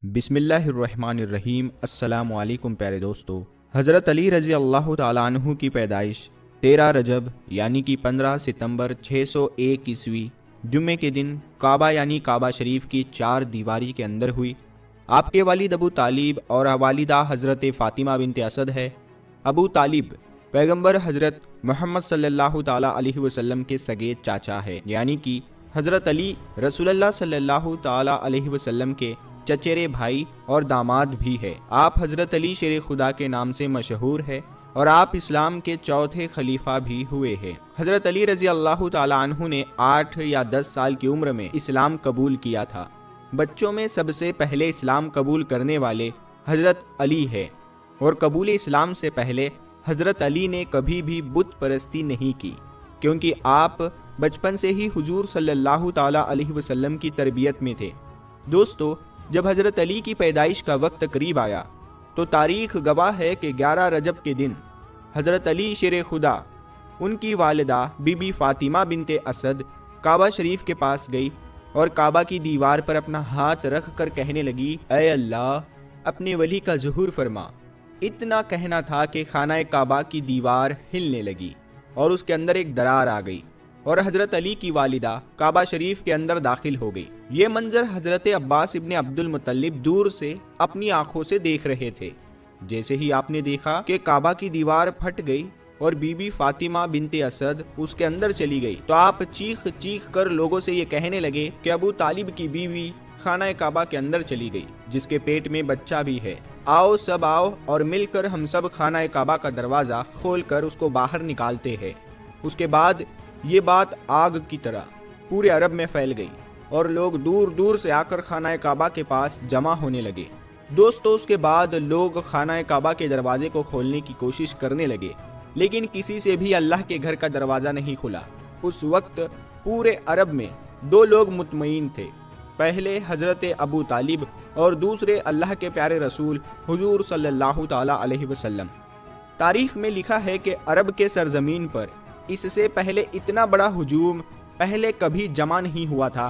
بسم اللہ الرحمن الرحیم۔ السلام علیکم پیارے دوستو۔ حضرت علی رضی اللہ تعالیٰ عنہ کی پیدائش 13 رجب یعنی کہ 15 ستمبر 601 عیسوی جمعے کے دن کعبہ یعنی کعبہ شریف کی چار دیواری کے اندر ہوئی۔ آپ کے والد ابو طالب اور والدہ حضرت فاطمہ بنت اسد ہے۔ ابو طالب پیغمبر حضرت محمد صلی اللہ تعالیٰ علیہ وسلم کے سگے چاچا ہے، یعنی کہ حضرت علی رسول اللہ صلی اللہ تعالیٰ علیہ وسلم کے چچیرے بھائی اور داماد بھی ہے۔ آپ حضرت علی شیر خدا کے نام سے مشہور ہے اور آپ اسلام کے چوتھے خلیفہ بھی ہوئے ہیں۔ حضرت علی رضی اللہ تعالیٰ عنہ نے 8 یا 10 سال کی عمر میں اسلام قبول کیا تھا۔ بچوں میں سب سے پہلے اسلام قبول کرنے والے حضرت علی ہے، اور قبول اسلام سے پہلے حضرت علی نے کبھی بھی بت پرستی نہیں کی، کیونکہ آپ بچپن سے ہی حضور صلی اللہ تعالیٰ علیہ وسلم کی تربیت میں تھے۔ دوستو، جب حضرت علی کی پیدائش کا وقت قریب آیا تو تاریخ گواہ ہے کہ 11 رجب کے دن حضرت علی شیر خدا ان کی والدہ بی بی فاطمہ بنت اسد کعبہ شریف کے پاس گئی اور کعبہ کی دیوار پر اپنا ہاتھ رکھ کر کہنے لگی، اے اللہ، اپنے ولی کا ظہور فرما۔ اتنا کہنا تھا کہ خانہ کعبہ کی دیوار ہلنے لگی اور اس کے اندر ایک درار آ گئی اور حضرت علی کی والدہ کعبہ شریف کے اندر داخل ہو گئی۔ یہ منظر حضرت عباس ابن عبد المطلب دور سے اپنی آنکھوں سے دیکھ رہے تھے۔ جیسے ہی آپ نے دیکھا کہ کعبہ کی دیوار پھٹ گئی اور بی بی فاطمہ بنت اسد اس کے اندر چلی گئی، تو آپ چیخ چیخ کر لوگوں سے یہ کہنے لگے کہ ابو طالب کی بیوی خانہ کعبہ کے اندر چلی گئی، جس کے پیٹ میں بچہ بھی ہے۔ آؤ سب آؤ اور مل کر ہم سب خانہ کعبہ کا دروازہ کھول کر اس کو باہر نکالتے ہیں۔ اس کے بعد یہ بات آگ کی طرح پورے عرب میں پھیل گئی اور لوگ دور دور سے آ کر خانہ کعبہ کے پاس جمع ہونے لگے۔ دوستو، اس کے بعد لوگ خانہ کعبہ کے دروازے کو کھولنے کی کوشش کرنے لگے، لیکن کسی سے بھی اللہ کے گھر کا دروازہ نہیں کھلا۔ اس وقت پورے عرب میں 2 لوگ مطمئن تھے، پہلے حضرت ابو طالب اور دوسرے اللہ کے پیارے رسول حضور صلی اللہ تعالیٰ علیہ وسلم۔ تاریخ میں لکھا ہے کہ عرب کے سرزمین پر اس سے پہلے اتنا بڑا ہجوم پہلے کبھی جمع نہیں ہوا تھا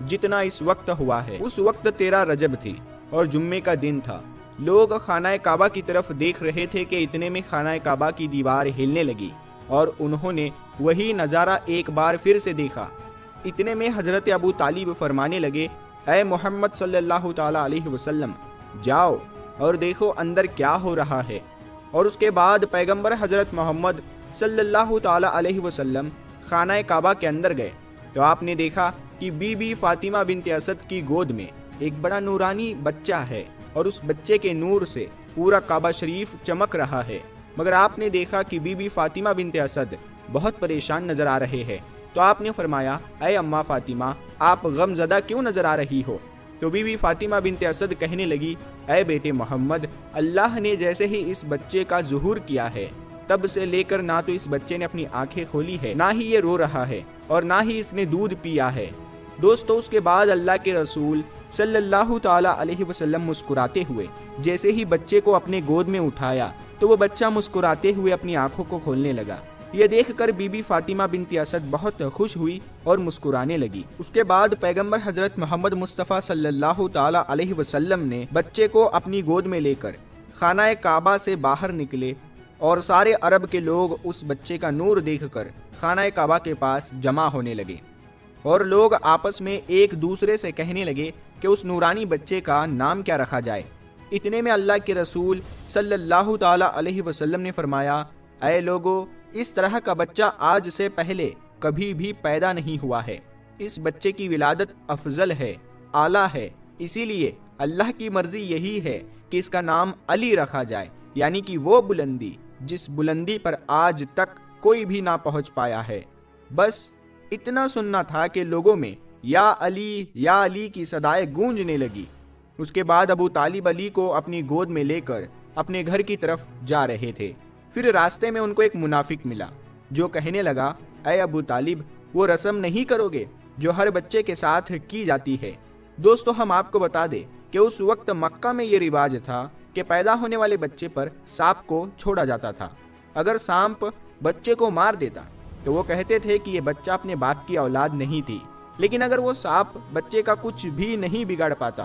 جتنا اس وقت ہوا ہے۔ اس وقت 13 رجب تھی اور جمعے کا دن تھا۔ لوگ خانہ کعبہ کی طرف دیکھ رہے تھے کہ اتنے میں خانہ کعبہ کی دیوار ہلنے لگی اور انہوں نے وہی نظارہ ایک بار پھر سے دیکھا۔ اتنے میں حضرت ابو طالب فرمانے لگے، اے محمد صلی اللہ تعالیٰ علیہ وسلم، جاؤ اور دیکھو اندر کیا ہو رہا ہے۔ اور اس کے بعد پیغمبر حضرت محمد صلی اللہ تعالیٰ علیہ وسلم خانہ کعبہ کے اندر گئے تو آپ نے دیکھا کہ بی بی فاطمہ بنت اسد کی گود میں ایک بڑا نورانی بچہ ہے اور اس بچے کے نور سے پورا کعبہ شریف چمک رہا ہے۔ مگر آپ نے دیکھا کہ بی بی فاطمہ بنت اسد بہت پریشان نظر آ رہے ہیں، تو آپ نے فرمایا، اے اماں فاطمہ، آپ غم زدہ کیوں نظر آ رہی ہو؟ تو بی بی فاطمہ بنت اسد کہنے لگی، اے بیٹے محمد، اللہ نے جیسے ہی اس بچے کا ظہور کیا ہے تب سے لے کر نہ تو اس بچے نے اپنی آنکھیں کھولی ہے، نہ ہی یہ رو رہا ہے، اور نہ ہی اس نے دودھ پیا ہے۔ دوستو، اس کے بعد اللہ کے رسول صلی اللہ تعالیٰ علیہ وسلم مسکراتے ہوئے جیسے ہی بچے کو اپنے گود میں اٹھایا تو وہ بچہ مسکراتے ہوئے اپنی آنکھوں کو کھولنے لگا۔ یہ دیکھ کر بی بی فاطمہ بنت اسد بہت خوش ہوئی اور مسکرانے لگی۔ اس کے بعد پیغمبر حضرت محمد مصطفیٰ صلی اللہ تعالیٰ علیہ وسلم نے بچے کو اپنی گود میں لے کر خانہ کعبہ سے باہر نکلے اور سارے عرب کے لوگ اس بچے کا نور دیکھ کر خانہ کعبہ کے پاس جمع ہونے لگے اور لوگ آپس میں ایک دوسرے سے کہنے لگے کہ اس نورانی بچے کا نام کیا رکھا جائے۔ اتنے میں اللہ کے رسول صلی اللہ تعالیٰ علیہ وسلم نے فرمایا، اے لوگو، اس طرح کا بچہ آج سے پہلے کبھی بھی پیدا نہیں ہوا ہے۔ اس بچے کی ولادت افضل ہے، اعلیٰ ہے، اسی لیے اللہ کی مرضی یہی ہے کہ اس کا نام علی رکھا جائے، یعنی کہ وہ بلندی جس بلندی پر آج تک کوئی بھی نہ پہنچ پایا ہے۔ بس اتنا سننا تھا کہ لوگوں میں یا علی کی صدائیں گونجنے لگی۔ اس کے بعد ابو طالب علی کو اپنی گود میں لے کر اپنے گھر کی طرف جا رہے تھے۔ پھر راستے میں ان کو ایک منافق ملا جو کہنے لگا، اے ابو طالب، وہ رسم نہیں کرو گے جو ہر بچے کے ساتھ کی جاتی ہے۔ دوستو، ہم آپ کو بتا دیں کہ اس وقت مکہ میں یہ رواج تھا کہ پیدا ہونے والے بچے پر سانپ کو چھوڑا جاتا تھا۔ اگر سانپ بچے کو مار دیتا تو وہ کہتے تھے کہ یہ بچہ اپنے باپ کی اولاد نہیں تھی، لیکن اگر وہ سانپ بچے کا کچھ بھی نہیں بگاڑ پاتا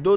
2